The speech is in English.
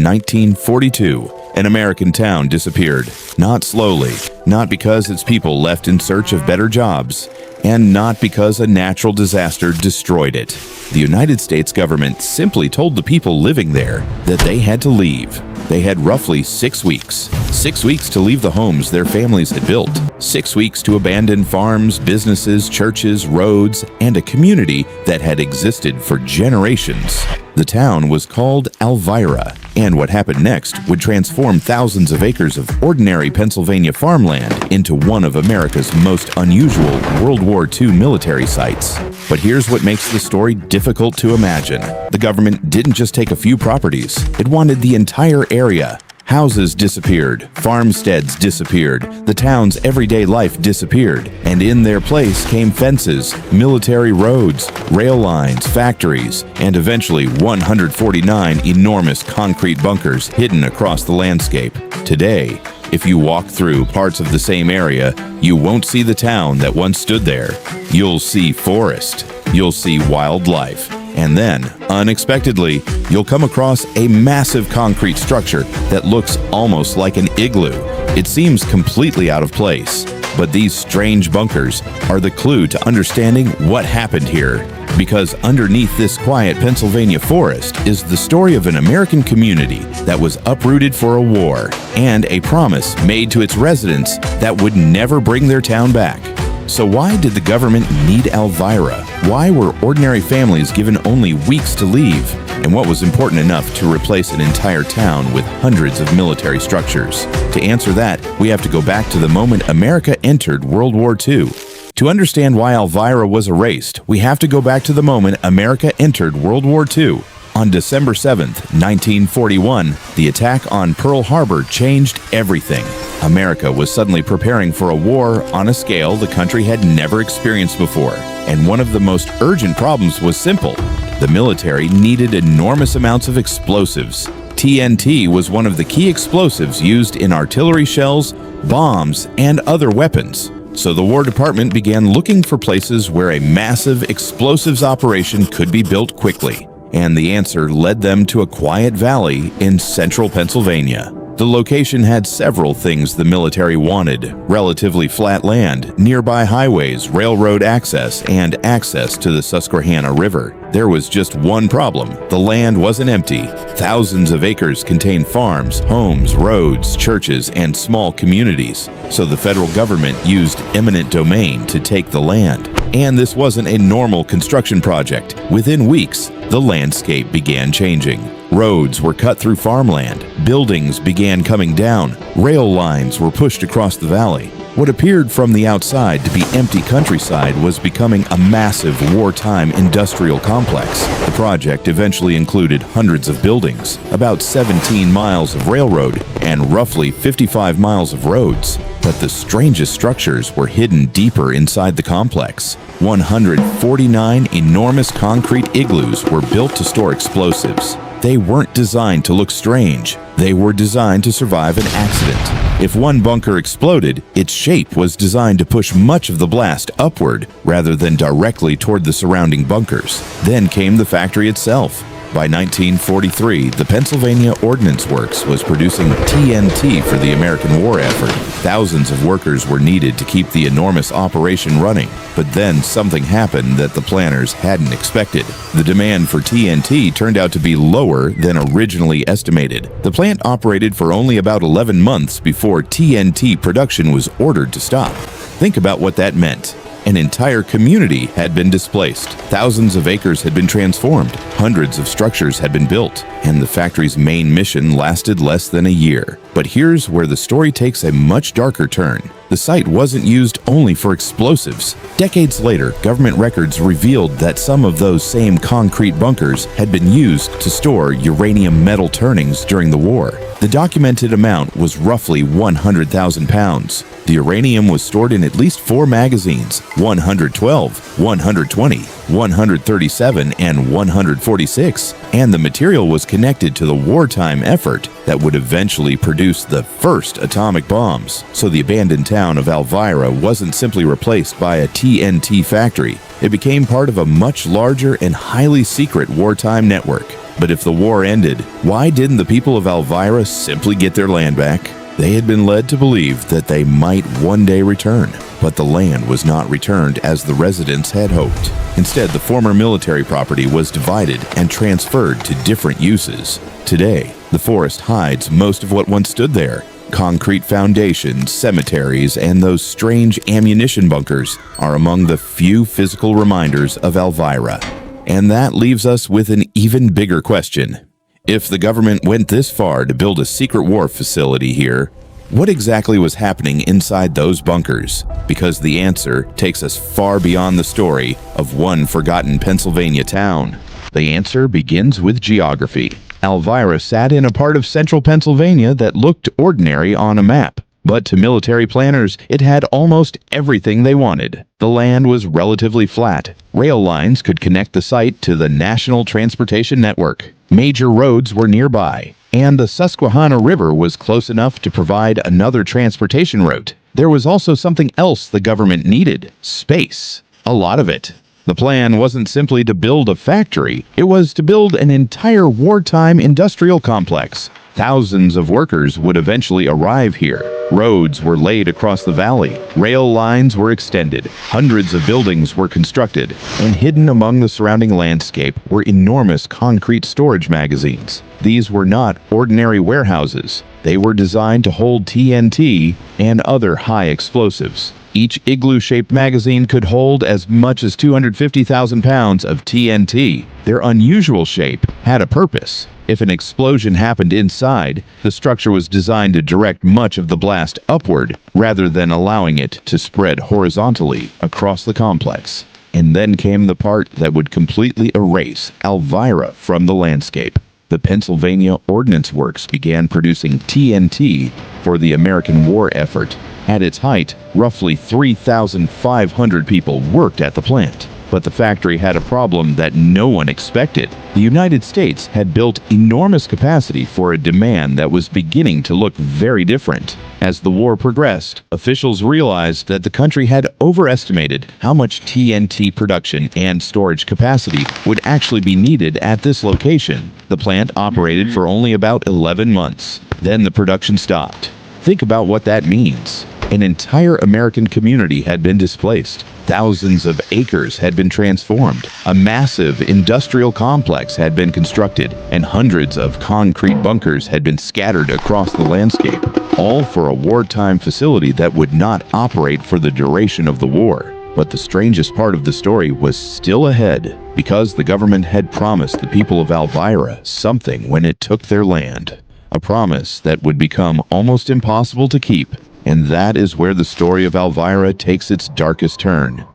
1942, an American town disappeared. Not slowly, not because its people left in search of better jobs, and not because a natural disaster destroyed it. The United States government simply told the people living there that they had to leave. They had roughly 6 weeks. 6 weeks to leave the homes their families had built. 6 weeks to abandon farms, businesses, churches, roads, and a community that had existed for generations. The town was called Alvira, and what happened next would transform thousands of acres of ordinary Pennsylvania farmland into one of America's most unusual World War II military sites. But here's what makes the story difficult to imagine. The government didn't just take a few properties, it wanted the entire area. Houses disappeared, farmsteads disappeared, the town's everyday life disappeared, and in their place came fences, military roads, rail lines, factories, and eventually 149 enormous concrete bunkers hidden across the landscape. Today, if you walk through parts of the same area, you won't see the town that once stood there. You'll see forest, you'll see wildlife, and then, unexpectedly, you'll come across a massive concrete structure that looks almost like an igloo. It seems completely out of place, but these strange bunkers are the clue to understanding what happened here. Because underneath this quiet Pennsylvania forest is the story of an American community that was uprooted for a war and a promise made to its residents that would never bring their town back. So why did the government need Alvira? Why were ordinary families given only weeks to leave? And what was important enough to replace an entire town with hundreds of military structures? To answer that, we have to go back to the moment America entered World War II. To understand why Alvira was erased, we have to go back to the moment America entered World War II. On December 7th, 1941, the attack on Pearl Harbor changed everything. America was suddenly preparing for a war on a scale the country had never experienced before. And one of the most urgent problems was simple. The military needed enormous amounts of explosives. TNT was one of the key explosives used in artillery shells, bombs, and other weapons. So the War Department began looking for places where a massive explosives operation could be built quickly. And the answer led them to a quiet valley in central Pennsylvania. The location had several things the military wanted: relatively flat land, nearby highways, railroad access, and access to the Susquehanna River. There was just one problem: the land wasn't empty. Thousands of acres contained farms, homes, roads, churches, and small communities. So the federal government used eminent domain to take the land. And this wasn't a normal construction project. Within weeks, the landscape began changing. Roads were cut through farmland, buildings began coming down, rail lines were pushed across the valley. What appeared from the outside to be empty countryside was becoming a massive wartime industrial complex. The project eventually included hundreds of buildings, about 17 miles of railroad, and roughly 55 miles of roads. But the strangest structures were hidden deeper inside the complex. 149 enormous concrete igloos were built to store explosives. They weren't designed to look strange. They were designed to survive an accident. If one bunker exploded, its shape was designed to push much of the blast upward rather than directly toward the surrounding bunkers. Then came the factory itself. By 1943, the Pennsylvania Ordnance Works was producing TNT for the American war effort. Thousands of workers were needed to keep the enormous operation running. But then something happened that the planners hadn't expected. The demand for TNT turned out to be lower than originally estimated. The plant operated for only about 11 months before TNT production was ordered to stop. Think about what that meant. An entire community had been displaced. Thousands of acres had been transformed. Hundreds of structures had been built. And the factory's main mission lasted less than a year. But here's where the story takes a much darker turn. The site wasn't used only for explosives. Decades later, government records revealed that some of those same concrete bunkers had been used to store uranium metal turnings during the war. The documented amount was roughly 100,000 pounds. The uranium was stored in at least 4 magazines: 112, 120, 137, and 146. And the material was connected to the wartime effort that would eventually produce the first atomic bombs. So the abandoned town of Alvira wasn't simply replaced by a TNT factory. It became part of a much larger and highly secret wartime network. But if the war ended, why didn't the people of Alvira simply get their land back? They had been led to believe that they might one day return, but the land was not returned as the residents had hoped. Instead, the former military property was divided and transferred to different uses. Today, the forest hides most of what once stood there. Concrete foundations, cemeteries, and those strange ammunition bunkers are among the few physical reminders of Alvira. And that leaves us with an even bigger question. If the government went this far to build a secret war facility here, what exactly was happening inside those bunkers? Because the answer takes us far beyond the story of one forgotten Pennsylvania town. The answer begins with geography. Alvira sat in a part of central Pennsylvania that looked ordinary on a map. But to military planners, it had almost everything they wanted. The land was relatively flat. Rail lines could connect the site to the National Transportation Network. Major roads were nearby, and the Susquehanna River was close enough to provide another transportation route. There was also something else the government needed: space. A lot of it. The plan wasn't simply to build a factory, it was to build an entire wartime industrial complex. Thousands of workers would eventually arrive here. Roads were laid across the valley. Rail lines were extended. Hundreds of buildings were constructed. And hidden among the surrounding landscape were enormous concrete storage magazines. These were not ordinary warehouses. They were designed to hold TNT and other high explosives. Each igloo-shaped magazine could hold as much as 250,000 pounds of TNT. Their unusual shape had a purpose. If an explosion happened inside, the structure was designed to direct much of the blast upward, rather than allowing it to spread horizontally across the complex. And then came the part that would completely erase Alvira from the landscape. The Pennsylvania Ordnance Works began producing TNT for the American war effort. At its height, roughly 3,500 people worked at the plant. But the factory had a problem that no one expected. The United States had built enormous capacity for a demand that was beginning to look very different. As the war progressed, officials realized that the country had overestimated how much TNT production and storage capacity would actually be needed at this location. The plant operated for only about 11 months. Then the production stopped. Think about what that means. An entire American community had been displaced. Thousands of acres had been transformed. A massive industrial complex had been constructed, and hundreds of concrete bunkers had been scattered across the landscape, all for a wartime facility that would not operate for the duration of the war. But the strangest part of the story was still ahead, because the government had promised the people of Alvira something when it took their land. A promise that would become almost impossible to keep. And that is where the story of Alvira takes its darkest turn.